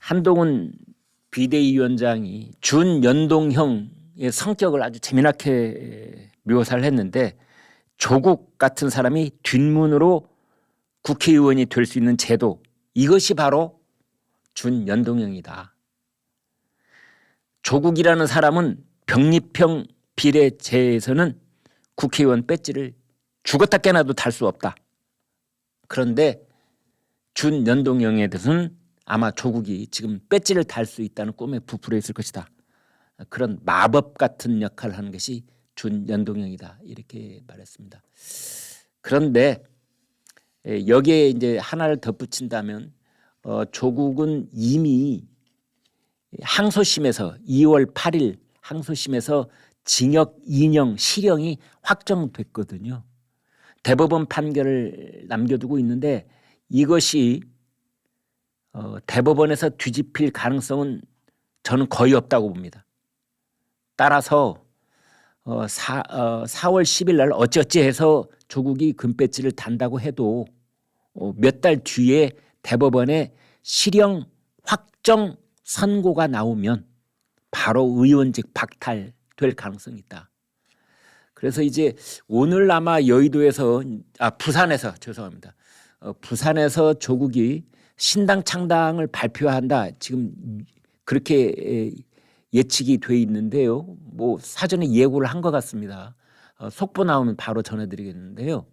한동훈 비대위원장이 준연동형의 성격을 아주 재미나게 묘사를 했는데, 조국 같은 사람이 뒷문으로 국회의원이 될 수 있는 제도, 이것이 바로 준연동형이다. 조국이라는 사람은 병립형 비례제에서는 국회의원 배지를 죽었다 깨나도 달 수 없다. 그런데 준연동형에 대해서는 아마 조국이 지금 배지를 달 수 있다는 꿈에 부풀어 있을 것이다. 그런 마법 같은 역할을 하는 것이 준연동형이다. 이렇게 말했습니다. 그런데 여기에 이제 하나를 덧붙인다면 조국은 이미 항소심에서 2월 8일 항소심에서 징역 2년 실형이 확정됐거든요. 대법원 판결을 남겨두고 있는데 이것이 대법원에서 뒤집힐 가능성은 저는 거의 없다고 봅니다. 따라서 4월 10일 날 어찌어찌 해서 조국이 금배지를 단다고 해도 몇 달 뒤에 대법원에 실형 확정 선고가 나오면 바로 의원직 박탈될 가능성이 있다. 그래서 이제 오늘 아마 여의도에서 부산에서 죄송합니다. 부산에서 조국이 신당 창당을 발표한다. 지금 그렇게 예측이 돼 있는데요. 뭐 사전에 예고를 한 것 같습니다. 속보 나오면 바로 전해드리겠는데요.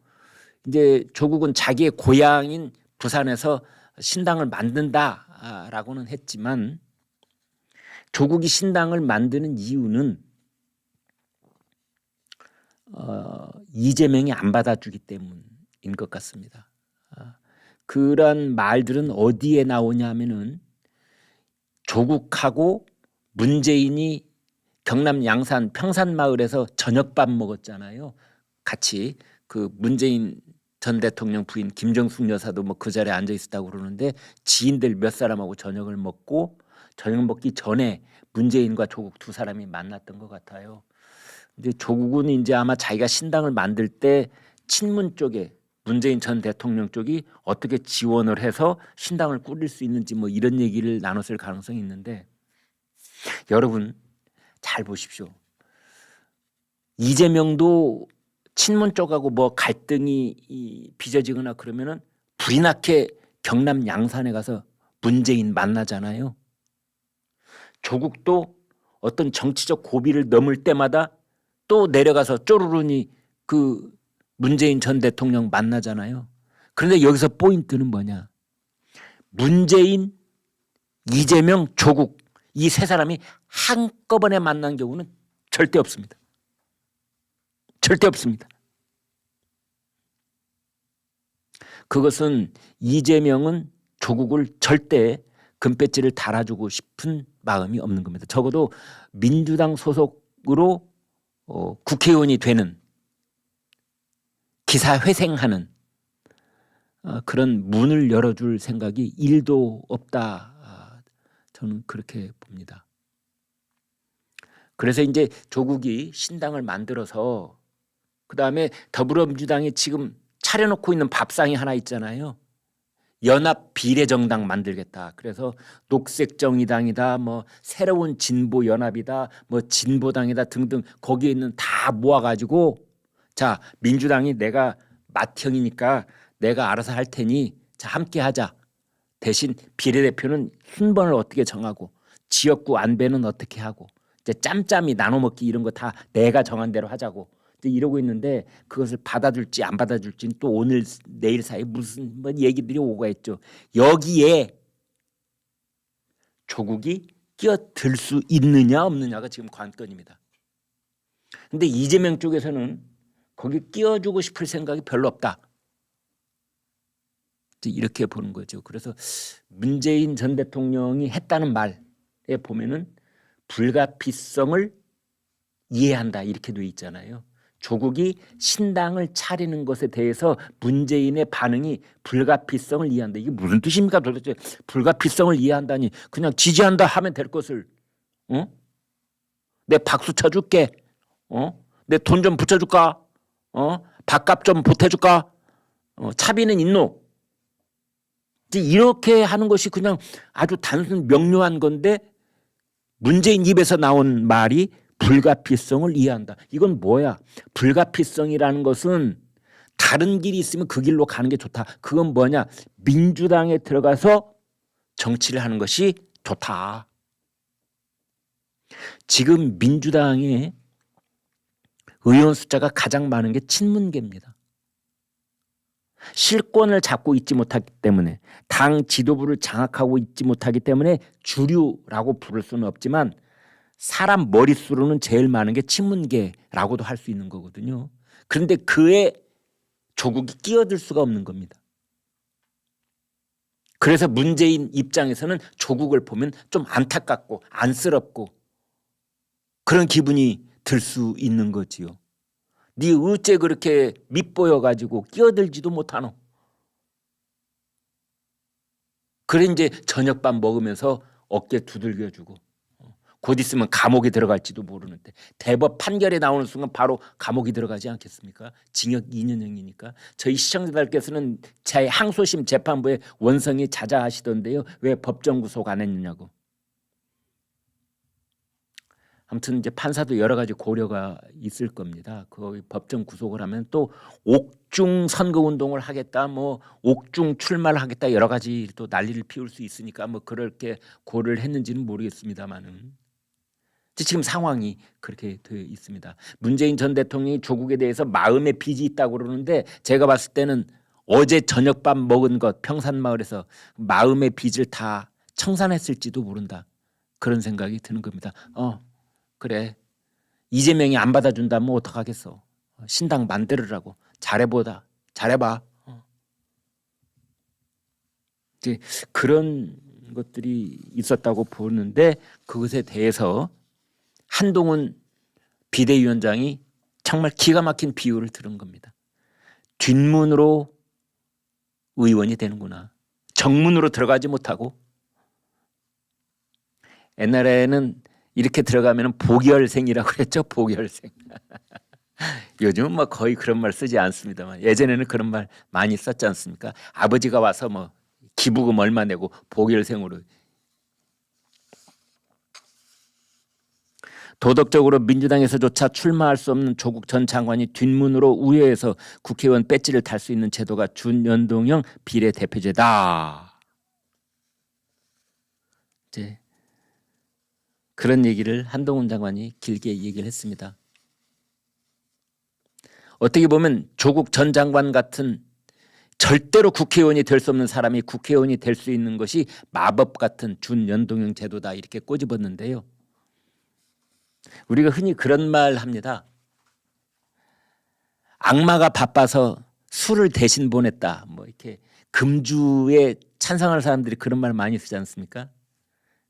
이제 조국은 자기의 고향인 부산에서 신당을 만든다라고는 했지만 조국이 신당을 만드는 이유는 이재명이 안 받아주기 때문인 것 같습니다. 그런 말들은 어디에 나오냐 하면은 조국하고 문재인이 경남 양산 평산마을에서 저녁밥 먹었잖아요. 같이 그 문재인 전 대통령 부인 김정숙 여사도 뭐 그 자리에 앉아 있었다고 그러는데 지인들 몇 사람하고 저녁을 먹고 저녁 먹기 전에 문재인과 조국 두 사람이 만났던 것 같아요. 근데 조국은 이제 아마 자기가 신당을 만들 때 친문 쪽에 문재인 전 대통령 쪽이 어떻게 지원을 해서 신당을 꾸릴 수 있는지 뭐 이런 얘기를 나눴을 가능성이 있는데 여러분 잘 보십시오. 이재명도 친문 쪽하고 뭐 갈등이 빚어지거나 그러면은 불이 나게 경남 양산에 가서 문재인 만나잖아요. 조국도 어떤 정치적 고비를 넘을 때마다 또 내려가서 쪼르르니 그 문재인 전 대통령 만나잖아요. 그런데 여기서 포인트는 뭐냐? 문재인, 이재명, 조국 이 세 사람이 한꺼번에 만난 경우는 절대 없습니다. 절대 없습니다. 그것은 이재명은 조국을 절대 금배지를 달아주고 싶은 마음이 없는 겁니다. 적어도 민주당 소속으로 국회의원이 되는 기사회생하는 그런 문을 열어줄 생각이 1도 없다. 저는 그렇게 봅니다. 그래서 이제 조국이 신당을 만들어서 그다음에 더불어민주당이 지금 차려놓고 있는 밥상이 하나 있잖아요. 연합 비례정당 만들겠다. 그래서 녹색정의당이다, 뭐 새로운 진보연합이다, 뭐 진보당이다 등등 거기에 있는 다 모아가지고 자 민주당이 내가 맏형이니까 내가 알아서 할 테니 자 함께 하자. 대신 비례대표는 순번을 어떻게 정하고 지역구 안배는 어떻게 하고 이제 짬짬이 나눠먹기 이런 거 다 내가 정한 대로 하자고 이러고 있는데 그것을 받아줄지 안 받아줄지는 또 오늘 내일 사이에 무슨 뭐 얘기들이 오고 있죠. 여기에 조국이 끼어들 수 있느냐 없느냐가 지금 관건입니다. 근데 이재명 쪽에서는 거기 끼어주고 싶을 생각이 별로 없다. 이렇게 보는 거죠. 그래서 문재인 전 대통령이 했다는 말에 보면은 불가피성을 이해한다 이렇게 돼 있잖아요. 조국이 신당을 차리는 것에 대해서 문재인의 반응이 불가피성을 이해한다. 이게 무슨 뜻입니까 도대체? 불가피성을 이해한다니 그냥 지지한다 하면 될 것을 내 박수 쳐줄게. 내 돈 좀 붙여줄까? 밥값 좀 보태줄까? 차비는 있노? 이제 이렇게 하는 것이 그냥 아주 단순 명료한 건데 문재인 입에서 나온 말이 불가피성을 이해한다. 이건 뭐야? 불가피성이라는 것은 다른 길이 있으면 그 길로 가는 게 좋다. 그건 뭐냐? 민주당에 들어가서 정치를 하는 것이 좋다. 지금 민주당의 의원 숫자가 가장 많은 게 친문계입니다. 실권을 잡고 있지 못하기 때문에, 당 지도부를 장악하고 있지 못하기 때문에 주류라고 부를 수는 없지만 사람 머릿수로는 제일 많은 게 친문계라고도 할 수 있는 거거든요. 그런데 그에 조국이 끼어들 수가 없는 겁니다. 그래서 문재인 입장에서는 조국을 보면 좀 안타깝고 안쓰럽고 그런 기분이 들 수 있는 거지요. 네 어째 그렇게 밉보여가지고 끼어들지도 못하노. 그래 이제 저녁밥 먹으면서 어깨 두들겨주고 곧 있으면 감옥에 들어갈지도 모르는데 대법 판결에 나오는 순간 바로 감옥이 들어가지 않겠습니까? 징역 2년형이니까. 저희 시청자들께서는 제 항소심 재판부에 원성이 자자하시던데요. 왜 법정 구속 안 했느냐고. 아무튼 이제 판사도 여러 가지 고려가 있을 겁니다. 그 법정 구속을 하면 또 옥중 선거 운동을 하겠다, 뭐 옥중 출마를 하겠다 여러 가지 또 난리를 피울 수 있으니까 뭐 그렇게 고려를 했는지는 모르겠습니다만은 지금 상황이 그렇게 되어 있습니다. 문재인 전 대통령이 조국에 대해서 마음의 빚이 있다고 그러는데 제가 봤을 때는 어제 저녁밥 먹은 것 평산마을에서 마음의 빚을 다 청산했을지도 모른다. 그런 생각이 드는 겁니다. 그래 이재명이 안 받아준다면 어떡하겠어. 신당 만들으라고. 잘해봐. 이제 그런 것들이 있었다고 보는데 그것에 대해서 한동훈 비대위원장이 정말 기가 막힌 비유를 들은 겁니다. 뒷문으로 의원이 되는구나. 정문으로 들어가지 못하고 옛날에는 이렇게 들어가면 복열생이라고 그랬죠. 복열생. 요즘은 뭐 거의 그런 말 쓰지 않습니다만 예전에는 그런 말 많이 썼지 않습니까? 아버지가 와서 뭐 기부금 얼마 내고 복열생으로. 도덕적으로 민주당에서조차 출마할 수 없는 조국 전 장관이 뒷문으로 우회해서 국회의원 배지를 달 수 있는 제도가 준연동형 비례대표제다. 이제 그런 얘기를 한동훈 장관이 길게 얘기를 했습니다. 어떻게 보면 조국 전 장관 같은 절대로 국회의원이 될 수 없는 사람이 국회의원이 될 수 있는 것이 마법 같은 준연동형 제도다 이렇게 꼬집었는데요. 우리가 흔히 그런 말 합니다. 악마가 바빠서 술을 대신 보냈다. 뭐 이렇게 금주에 찬성하는 사람들이 그런 말 많이 쓰지 않습니까?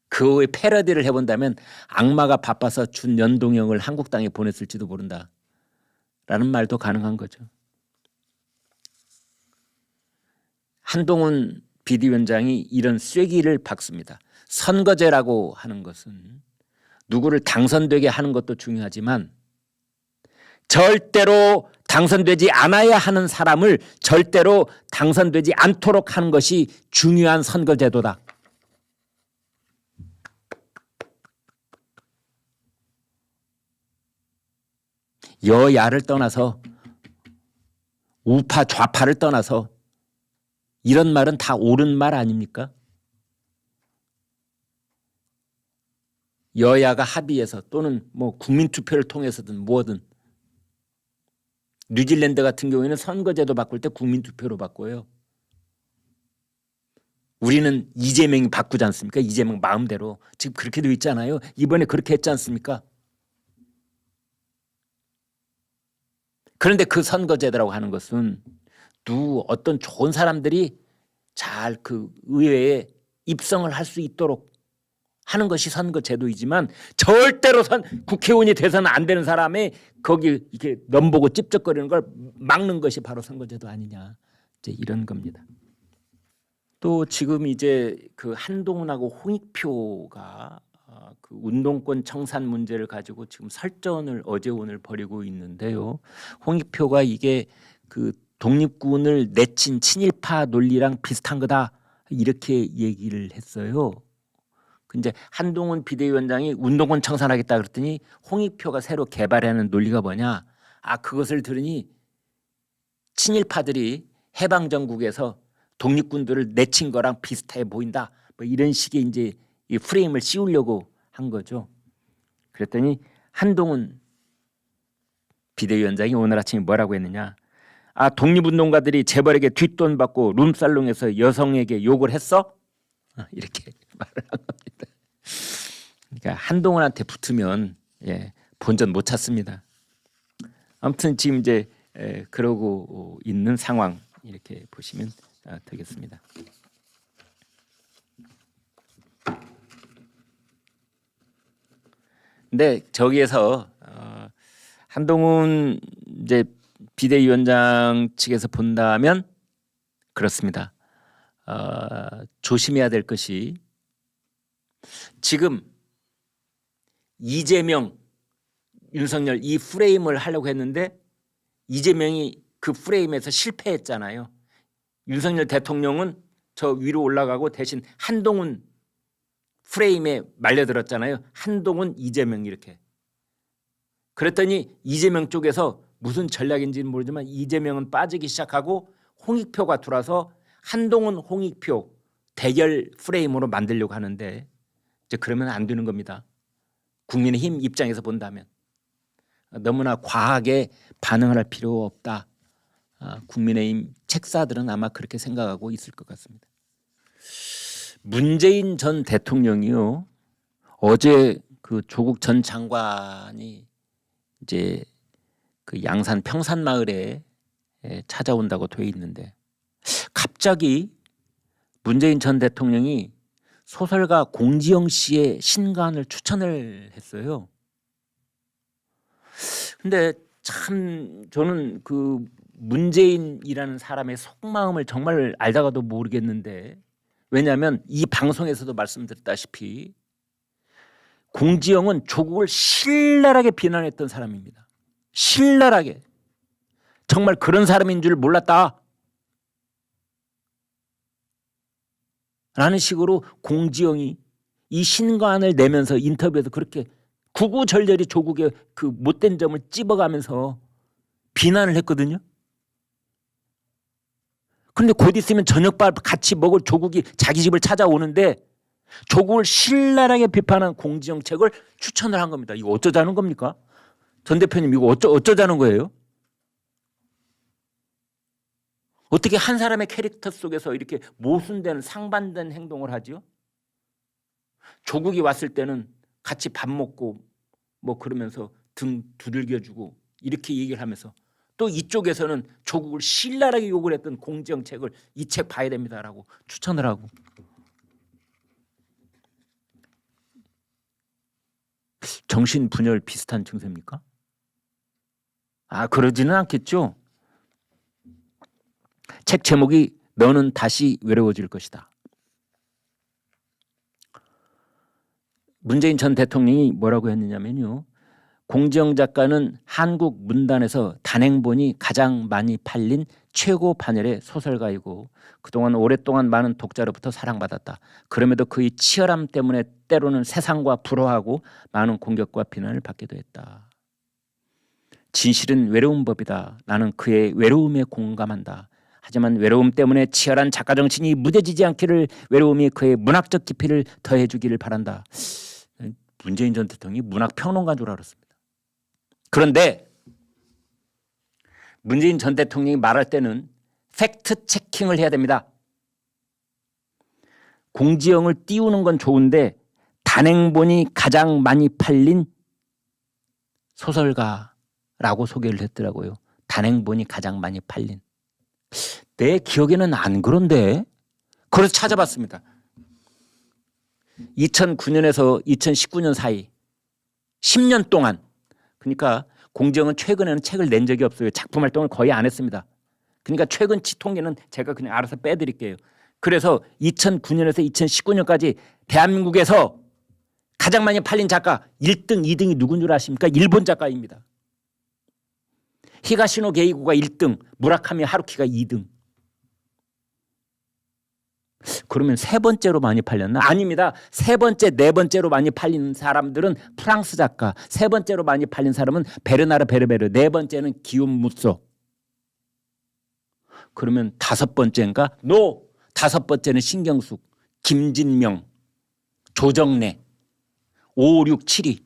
그의 패러디를 해본다면 악마가 바빠서 준연동형을 한국 땅에 보냈을지도 모른다. 라는 말도 가능한 거죠. 한동훈 비대위원장이 이런 쐐기를 박습니다. 선거제라고 하는 것은 누구를 당선되게 하는 것도 중요하지만 절대로 당선되지 않아야 하는 사람을 절대로 당선되지 않도록 하는 것이 중요한 선거제도다. 여야를 떠나서 우파 좌파를 떠나서 이런 말은 다 옳은 말 아닙니까? 여야가 합의해서 또는 뭐 국민투표를 통해서든 뭐든. 뉴질랜드 같은 경우에는 선거제도 바꿀 때 국민투표로 바꿔요. 우리는 이재명이 바꾸지 않습니까? 이재명 마음대로. 지금 그렇게 되어 있잖아요. 이번에 그렇게 했지 않습니까? 그런데 그 선거제도라고 하는 것은 어떤 좋은 사람들이 잘 그 의회에 입성을 할 수 있도록 하는 것이 선거제도이지만 절대로 국회의원이 돼서는 안 되는 사람이 거기 이렇게 넘보고 찝쩍거리는 걸 막는 것이 바로 선거제도 아니냐. 이제 이런 겁니다. 또 지금 이제 그 한동훈하고 홍익표가 그 운동권 청산 문제를 가지고 지금 설전을 어제 오늘 벌이고 있는데요. 홍익표가 이게 그 독립군을 내친 친일파 논리랑 비슷한 거다 이렇게 얘기를 했어요. 근데 한동훈 비대위원장이 운동권 청산하겠다 그랬더니 홍익표가 새로 개발하는 논리가 뭐냐? 그것을 들으니 친일파들이 해방정국에서 독립군들을 내친 거랑 비슷해 보인다. 뭐 이런 식의 이제 이 프레임을 씌우려고 한 거죠. 그랬더니 한동훈 비대위원장이 오늘 아침에 뭐라고 했느냐? 독립운동가들이 재벌에게 뒷돈 받고 룸살롱에서 여성에게 욕을 했어? 이렇게 말을 한 겁니다. 그러니까 한동훈한테 붙으면 본전 못 찾습니다. 아무튼 지금 이제 그러고 있는 상황 이렇게 보시면 되겠습니다. 근데 저기에서 한동훈 이제 비대위원장 측에서 본다면 그렇습니다. 조심해야 될 것이 지금 이재명, 윤석열 이 프레임을 하려고 했는데 이재명이 그 프레임에서 실패했잖아요. 윤석열 대통령은 저 위로 올라가고 대신 한동훈 프레임에 말려들었잖아요. 한동훈, 이재명 이렇게. 그랬더니 이재명 쪽에서 무슨 전략인지는 모르지만 이재명은 빠지기 시작하고 홍익표가 들어와서 한동훈, 홍익표 대결 프레임으로 만들려고 하는데 이제 그러면 안 되는 겁니다. 국민의힘 입장에서 본다면 너무나 과하게 반응을 할 필요 없다. 국민의힘 책사들은 아마 그렇게 생각하고 있을 것 같습니다. 문재인 전 대통령이요. 어제 그 조국 전 장관이 이제 그 양산 평산마을에 찾아온다고 돼 있는데 갑자기 문재인 전 대통령이 소설가 공지영 씨의 신간을 추천을 했어요. 근데 참 저는 그 문재인이라는 사람의 속마음을 정말 알다가도 모르겠는데 왜냐하면 이 방송에서도 말씀드렸다시피 공지영은 조국을 신랄하게 비난했던 사람입니다. 신랄하게. 정말 그런 사람인 줄 몰랐다. 라는 식으로 공지영이 이 신간을 내면서 인터뷰에서 그렇게 구구절절히 조국의 그 못된 점을 찝어가면서 비난을 했거든요. 그런데 곧 있으면 저녁밥 같이 먹을 조국이 자기 집을 찾아오는데 조국을 신랄하게 비판한 공지영 책을 추천을 한 겁니다. 이거 어쩌자는 겁니까? 전 대표님 이거 어쩌자는 거예요? 어떻게 한 사람의 캐릭터 속에서 이렇게 모순되는 상반된 행동을 하죠? 조국이 왔을 때는 같이 밥 먹고 뭐 그러면서 등 두들겨주고 이렇게 얘기를 하면서 또 이쪽에서는 조국을 신랄하게 욕을 했던 공지영 책을 이 책 봐야 됩니다라고 추천을 하고 정신분열 비슷한 증세입니까? 그러지는 않겠죠. 책 제목이 너는 다시 외로워질 것이다. 문재인 전 대통령이 뭐라고 했느냐면요. 공지영 작가는 한국 문단에서 단행본이 가장 많이 팔린 최고 반열의 소설가이고 그동안 오랫동안 많은 독자로부터 사랑받았다. 그럼에도 그의 치열함 때문에 때로는 세상과 불화하고 많은 공격과 비난을 받기도 했다. 진실은 외로운 법이다. 나는 그의 외로움에 공감한다. 하지만 외로움 때문에 치열한 작가 정신이 무뎌지지 않기를 외로움이 그의 문학적 깊이를 더해주기를 바란다. 문재인 전 대통령이 문학평론가인 줄 알았습니다. 그런데 문재인 전 대통령이 말할 때는 팩트 체킹을 해야 됩니다. 공지영을 띄우는 건 좋은데 단행본이 가장 많이 팔린 소설가라고 소개를 했더라고요. 단행본이 가장 많이 팔린. 내 기억에는 안 그런데 그래서 찾아봤습니다. 2009년에서 2019년 사이 10년 동안 그러니까 공지영은 최근에는 책을 낸 적이 없어요. 작품 활동을 거의 안 했습니다. 그러니까 최근치 통계는 제가 그냥 알아서 빼드릴게요. 그래서 2009년에서 2019년까지 대한민국에서 가장 많이 팔린 작가 1등, 2등이 누군 줄 아십니까? 일본 작가입니다. 히가시노 게이고가 1등, 무라카미 하루키가 2등. 그러면 세 번째로 많이 팔렸나? 아닙니다. 세 번째, 네 번째로 많이 팔린 사람들은 프랑스 작가, 세 번째로 많이 팔린 사람은 베르나르 베르베르, 네 번째는 기욤 무소. 그러면 다섯 번째인가? 노! 다섯 번째는 신경숙, 김진명, 조정래, 5, 6, 7위.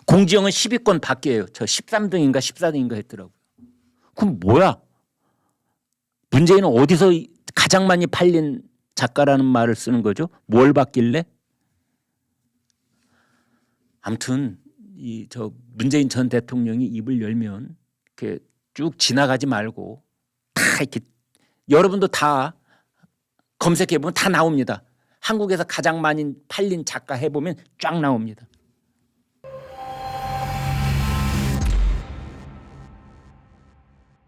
공지영은 10위권 밖이에요. 저 13등인가 14등인가 했더라고요. 그럼 뭐야? 문재인은 어디서 가장 많이 팔린 작가라는 말을 쓰는 거죠? 뭘 봤길래? 아무튼 저 문재인 전 대통령이 입을 열면 이렇게 쭉 지나가지 말고 다 이렇게 여러분도 다 검색해 보면 다 나옵니다. 한국에서 가장 많이 팔린 작가 해보면 쫙 나옵니다.